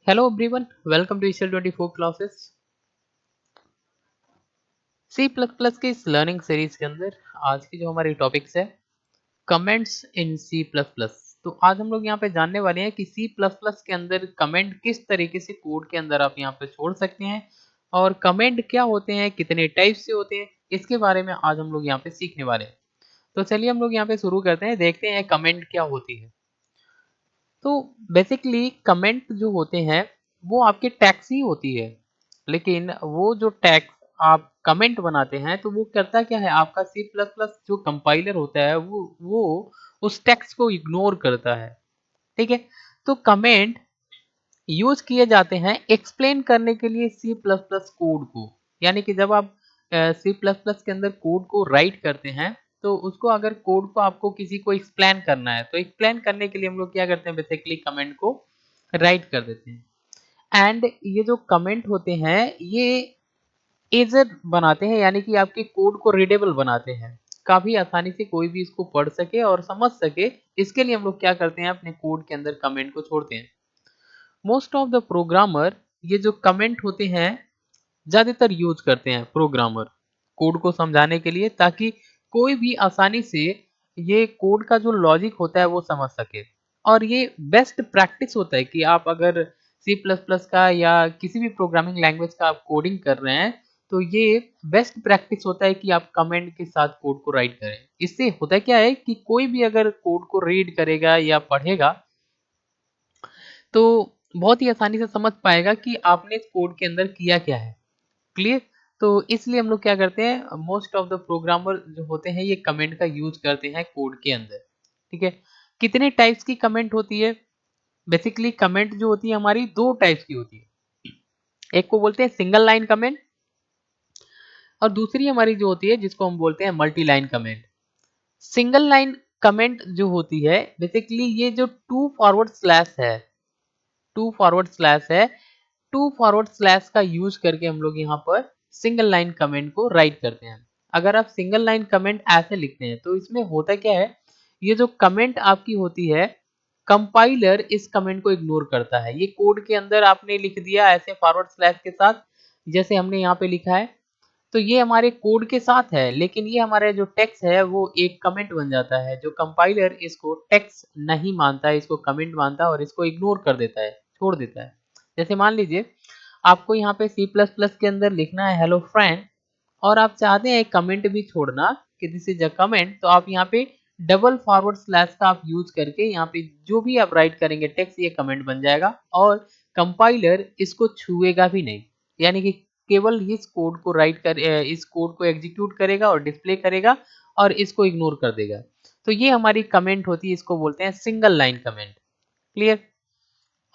Hello everyone, welcome to Ishal 24 classes. C plus plus की इस learning series के अंदर आज की जो हमारी टॉपिक्स है comments in C plus plus. तो आज हम लोग यहाँ पे जानने वाले हैं कि सी प्लस प्लस के अंदर कमेंट किस तरीके से कोड के अंदर आप यहाँ पे छोड़ सकते हैं और कमेंट क्या होते हैं, कितने टाइप से होते हैं, इसके बारे में आज हम लोग यहाँ पे सीखने वाले हैं। तो चलिए हम लोग यहाँ पे शुरू करते हैं, देखते हैं कमेंट क्या होती है। तो बेसिकली कमेंट जो होते हैं वो आपके टैक्स ही होती है, लेकिन वो जो टैक्स आप कमेंट बनाते हैं तो वो करता क्या है, आपका सी प्लस प्लस जो कंपाइलर होता है वो उस टैक्स को इग्नोर करता है। ठीक है। तो कमेंट यूज किए जाते हैं एक्सप्लेन करने के लिए सी प्लस प्लस कोड को। यानी कि जब आप सी प्लस प्लस के अंदर कोड को राइट करते हैं तो उसको अगर कोड को आपको किसी को एक्सप्लेन करना है तो एक्सप्लेन करने के लिए हम लोग क्या करते हैं, बेसिकली कमेंट को राइट कर देते हैं। एंड ये जो कमेंट होते हैं ये इजर बनाते हैं, यानी कि आपके कोड को रीडेबल बनाते हैं, काफी आसानी से कोई भी इसको पढ़ सके और समझ सके। इसके लिए हम लोग क्या करते हैं, अपने कोड के अंदर कमेंट को छोड़ते हैं। मोस्ट ऑफ द प्रोग्रामर ये जो कमेंट होते हैं ज्यादातर यूज करते हैं प्रोग्रामर कोड को समझाने के लिए, ताकि कोई भी आसानी से ये कोड का जो लॉजिक होता है वो समझ सके। और ये बेस्ट प्रैक्टिस होता है कि आप अगर सी प्लस प्लस का या किसी भी प्रोग्रामिंग लैंग्वेज का आप कोडिंग कर रहे हैं तो ये बेस्ट प्रैक्टिस होता है कि आप कमेंट के साथ कोड को राइट करें। इससे होता क्या है कि कोई भी अगर कोड को रीड करेगा या पढ़ेगा तो बहुत ही आसानी से समझ पाएगा कि आपने इस कोड के अंदर किया क्या है। क्लियर। तो इसलिए हम लोग क्या करते हैं, मोस्ट ऑफ द प्रोग्रामर जो होते हैं ये कमेंट का यूज करते हैं कोड के अंदर। ठीक है। कितने टाइप्स की कमेंट होती है? बेसिकली कमेंट जो होती है हमारी दो टाइप्स की होती है। एक को बोलते हैं सिंगल लाइन कमेंट और दूसरी हमारी जो होती है जिसको हम बोलते हैं multi line comment. Single line comment जो होती है बेसिकली ये जो टू फॉरवर्ड स्लैश है, टू फॉरवर्ड स्लैश है, टू फॉरवर्ड स्लैश का यूज करके हम लोग यहाँ पर सिंगल लाइन कमेंट को राइट करते हैं। अगर आप सिंगल लाइन कमेंट ऐसे लिखते हैं तो इसमें होता क्या है, ये जो कमेंट आपकी होती है कंपाइलर इस कमेंट को इग्नोर करता है। ये कोड के अंदर आपने लिख दिया ऐसे फॉरवर्ड स्लैश के साथ, जैसे हमने यहाँ पे लिखा है, तो ये हमारे कोड के साथ है, लेकिन ये हमारा जो टेक्स्ट है वो एक कमेंट बन जाता है। जो कंपाइलर इसको टेक्स्ट नहीं मानता है, इसको कमेंट मानता है और इसको इग्नोर कर देता है, छोड़ देता है। जैसे मान लीजिए आपको यहाँ पे सी प्लस प्लस के अंदर लिखना है हेलो फ्रेंड और आप चाहते हैं एक कमेंट भी छोड़ना कि दिस इज अ कमेंट, तो आप यहाँ पे डबल फॉरवर्ड स्लैश का आप यूज करके यहाँ पे जो भी आप राइट करेंगे टेक्स्ट ये कमेंट बन जाएगा और कंपाइलर इसको छुएगा भी नहीं। यानी कि केवल इस कोड को राइट कर इस कोड को एग्जीक्यूट करेगा और डिस्प्ले करेगा और इसको इग्नोर कर देगा। तो ये हमारी कमेंट होती है, इसको बोलते हैं सिंगल लाइन कमेंट। क्लियर।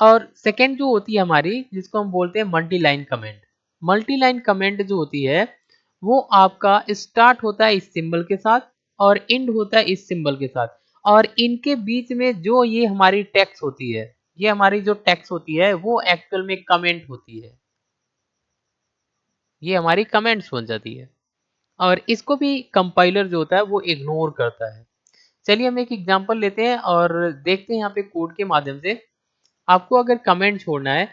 और सेकेंड जो होती है हमारी जिसको हम बोलते हैं multi line comment. Multi line comment जो होती है वो आपका स्टार्ट होता है इस सिंबल के साथ और एंड होता है इस सिंबल के साथ, और इनके बीच में जो ये हमारी टेक्स्ट होती है, ये हमारी जो टेक्स्ट होती है वो एक्चुअल में कमेंट होती है, ये हमारी कमेंट्स बन जाती है और इसको भी कंपाइलर जो होता है वो इग्नोर करता है। चलिए हम एक एग्जांपल लेते हैं और देखते हैं यहाँ पे कोड के माध्यम से। आपको अगर कमेंट छोड़ना है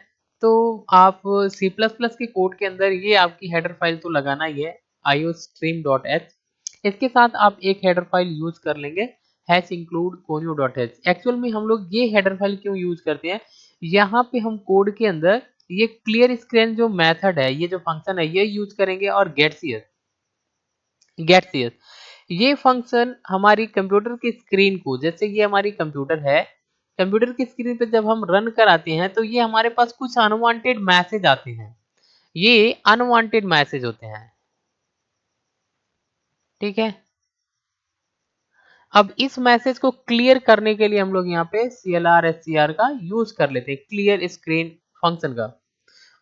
तो आप सी प्लस प्लस के कोड के अंदर ये आपकी हेडर फाइल तो लगाना ही है, iostream.h। इसके साथ आप एक हेडर फाइल यूज कर लेंगे हैश इंक्लूड conio.h। एक्चुअल में हम लोग ये हेडर फाइल क्यों यूज करते हैं, यहाँ पे हम कोड के अंदर ये क्लियर स्क्रीन जो मेथड है, ये जो फंक्शन है, ये यूज करेंगे और गेट सीएस ये फंक्शन हमारी कंप्यूटर की स्क्रीन को, जैसे ये हमारी कंप्यूटर है, कंप्यूटर की स्क्रीन पे जब हम रन कराते हैं तो ये हमारे पास कुछ अनवांटेड मैसेज आते हैं, ये अनवांटेड मैसेज होते हैं। ठीक है। अब इस मैसेज को क्लियर करने के लिए हम लोग यहाँ पे CLR का यूज कर लेते हैं, क्लियर स्क्रीन फंक्शन का।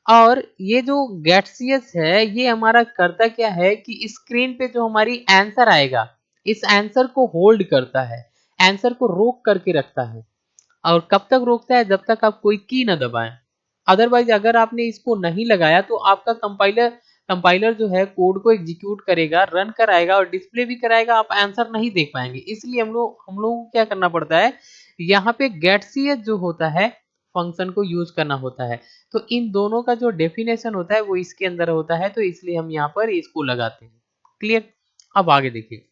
और ये जो गेटसीएस है ये हमारा करता क्या है कि स्क्रीन पे जो हमारी आंसर आएगा इस आंसर को होल्ड करता है, आंसर को रोक करके रखता है। और कब तक रोकता है, जब तक आप कोई की ना दबाएं। अदरवाइज अगर आपने इसको नहीं लगाया तो आपका कंपाइलर कंपाइलर जो है कोड को एग्जीक्यूट करेगा, रन कराएगा और डिस्प्ले भी कराएगा, आप आंसर नहीं देख पाएंगे। इसलिए हम लोगों को क्या करना पड़ता है, यहाँ पे गेटसीएस जो होता है फंक्शन को यूज करना होता है। तो इन दोनों का जो डेफिनेशन होता है वो इसके अंदर होता है, तो इसलिए हम यहाँ पर इसको लगाते हैं। क्लियर। अब आगे देखिए,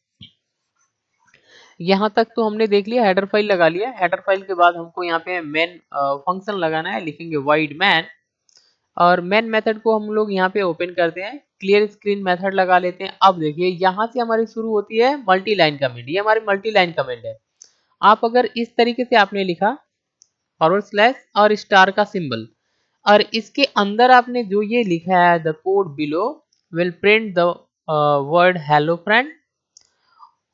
यहाँ तक तो हमने देख लिया, हेडर फाइल लगा लिया। हेडर फाइल के बाद हमको यहाँ पे मेन फंक्शन लगाना है, लिखेंगे void main, और मेन मेथड को हम लोग यहाँ पे ओपन करते हैं, क्लियर स्क्रीन मेथड लगा लेते हैं। अब देखिए यहाँ से हमारी शुरू होती है मल्टी लाइन कमेंट, ये हमारी मल्टी लाइन कमेंट है। आप अगर इस तरीके से आपने लिखा फॉरवर्ड स्लैश और स्टार का सिंबल, और इसके अंदर आपने जो ये लिखा है the code below will print the word hello friend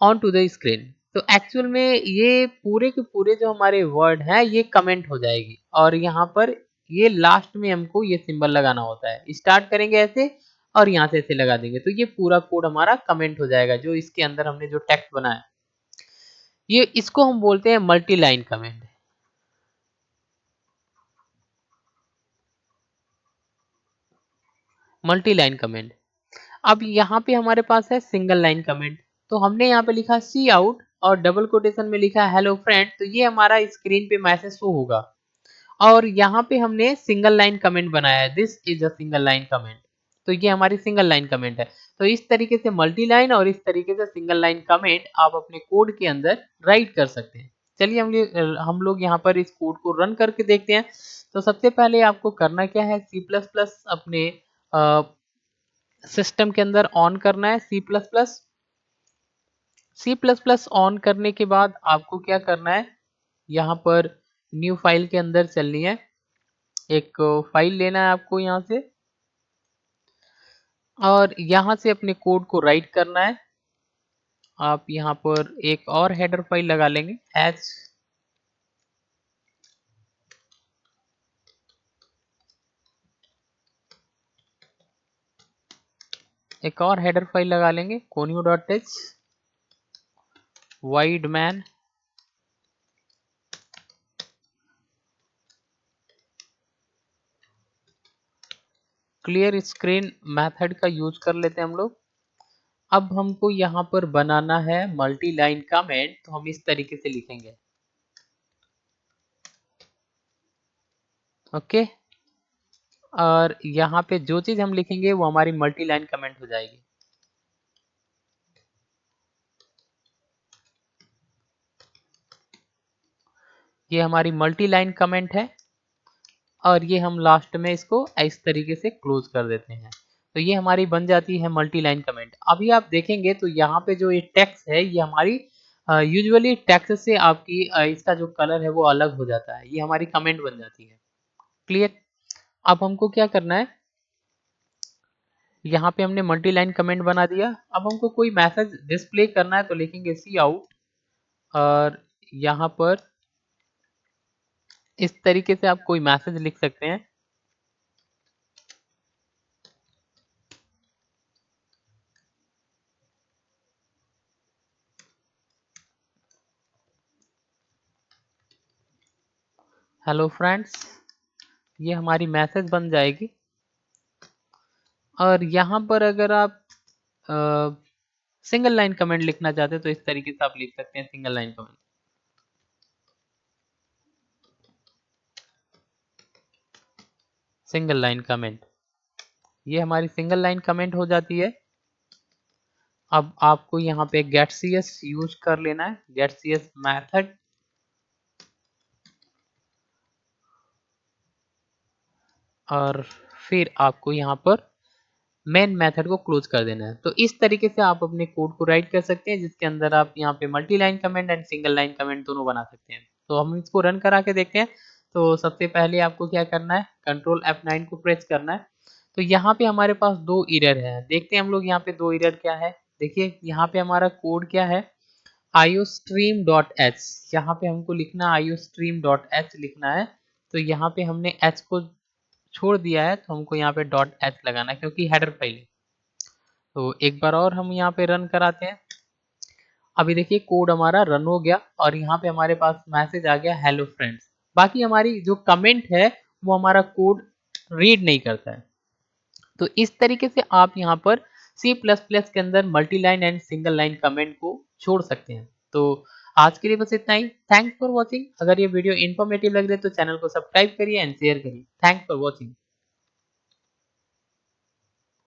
on to the screen, तो एक्चुअल में ये पूरे के पूरे जो हमारे वर्ड हैं ये कमेंट हो जाएगी, और यहाँ पर ये लास्ट में हमको ये सिंबल लगाना होता है। स्टार्ट करेंगे ऐसे और यहाँ से ऐसे लगा देंगे, तो ये पूरा कोड हमारा कमेंट हो जाएगा जो इसके अंदर हमने जो टेक्स्ट बनाया। ये इसको हम बोलते हैं multi line comment. Multi line comment. अब यहाँ पे हमारे पास है सिंगल लाइन कमेंट, तो हमने यहाँ पे लिखा सी आउट और डबल कोटेशन में लिखा हेलो फ्रेंड, तो ये हमारा स्क्रीन पे मैसेज शो होगा। और यहाँ पे हमने सिंगल लाइन कमेंट बनाया है, this is a single line comment, तो ये हमारी सिंगल लाइन कमेंट है। तो इस तरीके से मल्टी लाइन और इस तरीके से सिंगल लाइन कमेंट आप अपने कोड के अंदर राइट कर सकते हैं। चलिए हम लोग यहाँ पर इस कोड को रन करके देखते हैं। तो सबसे पहले आपको करना क्या है, सी प्लस प्लस अपने सिस्टम के अंदर ऑन करना है। सी प्लस प्लस ऑन करने के बाद आपको क्या करना है, यहाँ पर न्यू फाइल के अंदर चलनी है, एक फाइल लेना है आपको यहाँ से, और यहाँ से अपने कोड को राइट करना है। आप यहाँ पर एक और हेडर फाइल लगा लेंगे, एच, एक और हेडर फाइल लगा लेंगे conio.h void main clear screen method का यूज कर लेते हैं हम लोग। अब हमको यहाँ पर बनाना है मल्टी लाइन कमेंट, तो हम इस तरीके से लिखेंगे, ओके। और यहाँ पे जो चीज हम लिखेंगे वो हमारी मल्टी लाइन कमेंट हो जाएगी। ये हमारी मल्टी लाइन कमेंट है, और ये हम लास्ट में इसको इस तरीके से क्लोज कर देते हैं, तो ये हमारी बन जाती है मल्टी लाइन कमेंट। अभी आप देखेंगे तो यहाँ पे जो ये टेक्स्ट है ये हमारी यूजुअली टेक्स्ट से आपकी इसका जो कलर है वो अलग हो जाता है, ये हमारी कमेंट बन जाती है। क्लियर। अब हमको क्या करना है, यहाँ पे हमने मल्टी लाइन कमेंट बना दिया। अब हमको कोई मैसेज डिस्प्ले करना है, तो लिखेंगे सी आउट, और यहाँ पर इस तरीके से आप कोई मैसेज लिख सकते हैं, हेलो फ्रेंड्स, ये हमारी मैसेज बन जाएगी। और यहाँ पर अगर आप सिंगल लाइन कमेंट लिखना चाहते हैं तो इस तरीके से आप लिख सकते हैं single line comment, single line comment, ये हमारी सिंगल लाइन कमेंट हो जाती है। अब आपको यहाँ पे गेट सी एस यूज कर लेना है, गेट सी एस मैथड, और फिर आपको यहाँ पर मेन मेथड को क्लोज कर देना है। तो इस तरीके से आप अपने कोड को राइट कर सकते हैं, जिसके अंदर आप यहाँ पे multi line comment and single line comment दोनों बना सकते हैं। तो हम इसको रन करा के देखते हैं। तो सबसे पहले आपको क्या करना है, कंट्रोल F9 को प्रेस करना है। तो यहाँ पे हमारे पास दो एरर है, देखते हैं हम लोग यहाँ पे दो एरर क्या है। देखिए यहाँ पे हमारा कोड क्या है, iostream.h, यहाँ पे हमको लिखना iostream.h लिखना है। तो यहाँ पे हमने h को छोड़ दिया है, तो हमको यहाँ पे .h लगाना है क्योंकि हेडर फाइल है। तो एक बार और हम यहाँ पे रन कराते हैं। अभी देखिए कोड हमारा रन हो गया, और यहाँ पे हमारे पास मैसेज आ गया हेलो फ्रेंड्स। बाकी हमारी जो कमेंट है वो हमारा कोड रीड नहीं करता है। तो इस तरीके से आप यहाँ पर C++ के अंदर multi line and single line comment को छोड़ सकते हैं। तो आज के लिए बस इतना ही। Thanks for watching. अगर ये वीडियो इन्फॉर्मेटिव लग रही है तो चैनल को सब्सक्राइब करिए एंड शेयर करिए। Thanks for watching.